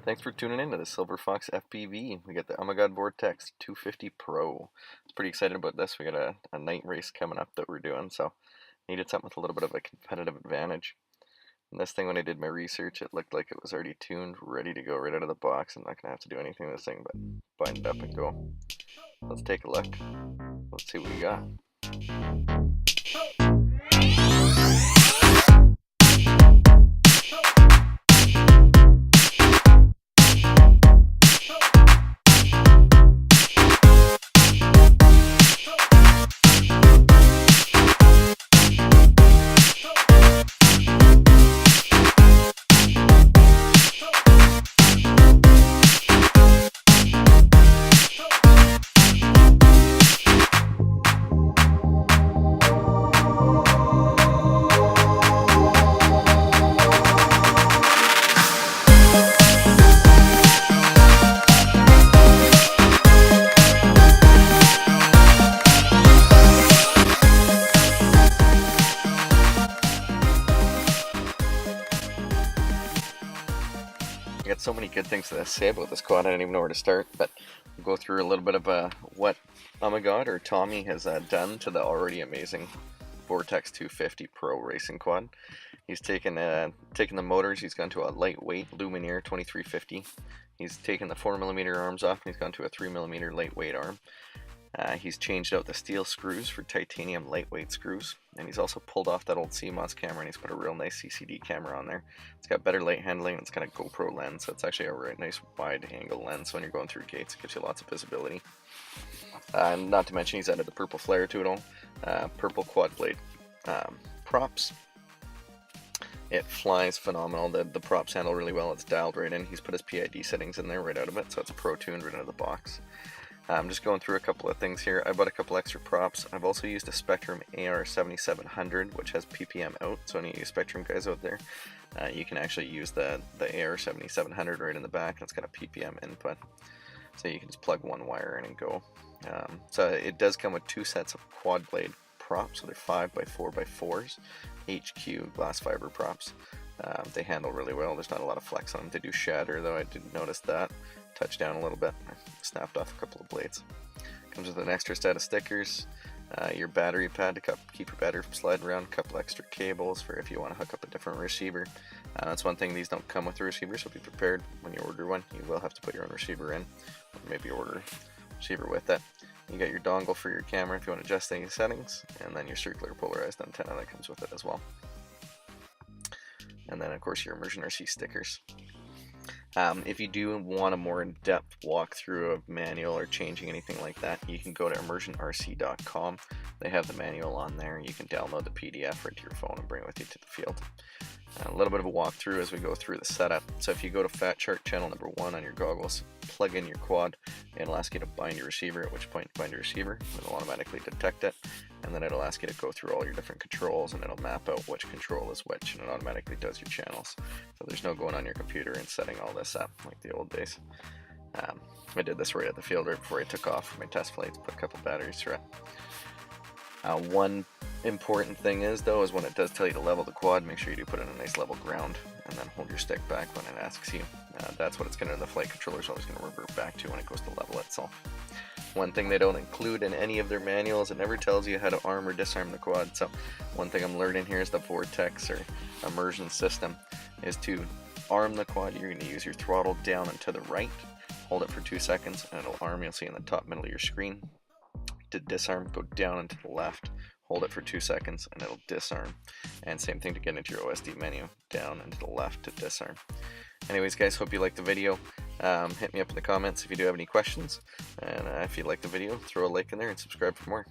Thanks for tuning in to the Silver Fox FPV. We got the Ummagawd Vortex 250 Pro. I was pretty excited about this. We got a night race coming up that we're doing, so needed something with a little bit of a competitive advantage. And this thing, when I did my research, it looked like it was already tuned, ready to go right out of the box. I'm not going to have to do anything with this thing but bind it up and go. Let's take a look. Let's see what we got. I got so many good things to say about this quad, I don't even know where to start, but we'll go through a little bit of what Ummagawd, or Tommy, has done to the already amazing Vortex 250 Pro racing quad. He's taken the motors, he's gone to a lightweight lumenier 2350. He's taken the 4mm arms off, and he's gone to a 3mm lightweight arm. He's changed out the steel screws for titanium lightweight screws, and he's also pulled off that old CMOS camera and he's put a real nice CCD camera on there. It's got better light handling, it's got a GoPro lens, so it's actually a really nice wide angle lens, so when you're going through gates it gives you lots of visibility. Not to mention he's added the purple flare to it all, purple quad blade props. It flies phenomenal. The props handle really well, it's dialed right in. He's put his PID settings in there right out of it, so it's pro tuned right out of the box. I'm just going through a couple of things here. I bought a couple extra props. I've also used a Spectrum AR7700, which has PPM out, so any of you Spectrum guys out there, you can actually use the AR7700 right in the back, and it's got a PPM input, so you can just plug one wire in and go. So it does come with two sets of quad blade props, so they're 5x4x4s, HQ glass fiber props. They handle really well. There's not a lot of flex on them. They do shatter, though. I did notice that. Touch down a little bit. I snapped off a couple of blades. Comes with an extra set of stickers, your battery pad to keep your battery from sliding around, a couple extra cables for if you want to hook up a different receiver. That's one thing, these don't come with a receiver, so be prepared when you order one. You will have to put your own receiver in, or maybe order a receiver with it. You got your dongle for your camera if you want to adjust any settings, and then your circular polarized antenna that comes with it as well. And then of course your Immersion Rc stickers. If you do want a more in-depth walkthrough of manual or changing anything like that, you can go to immersionrc.com. They have the manual on there. You can download the PDF right to your phone and bring it with you to the field. A little bit of a walkthrough as we go through the setup. So if you go to Fat Chart channel number 1 on your goggles, plug in your quad, and it'll ask you to bind your receiver, at which point you bind your receiver, it'll automatically detect it, and then it'll ask you to go through all your different controls, and it'll map out which control is which, and it automatically does your channels. So there's no going on your computer and setting all this up like the old days. I did this right at the field right before I took off for my test flights, put a couple batteries through it. One important thing is when it does tell you to level the quad, make sure you do put in a nice level ground, and then hold your stick back when it asks you. That's what it's going to, the flight controller is always going to revert back to when it goes to level itself. One thing they don't include in any of their manuals, it never tells you how to arm or disarm the quad. So one thing I'm learning here is the Vortex or immersion system is to arm the quad. You're going to use your throttle down and to the right, hold it for 2 seconds, and it'll arm. You'll see in the top middle of your screen. To disarm, go down and to the left, hold it for 2 seconds, and it'll disarm. And same thing to get into your OSD menu, down and to the left to disarm. Anyways guys, hope you liked the video. Hit me up in the comments if you do have any questions, and if you like the video, throw a like in there and subscribe for more.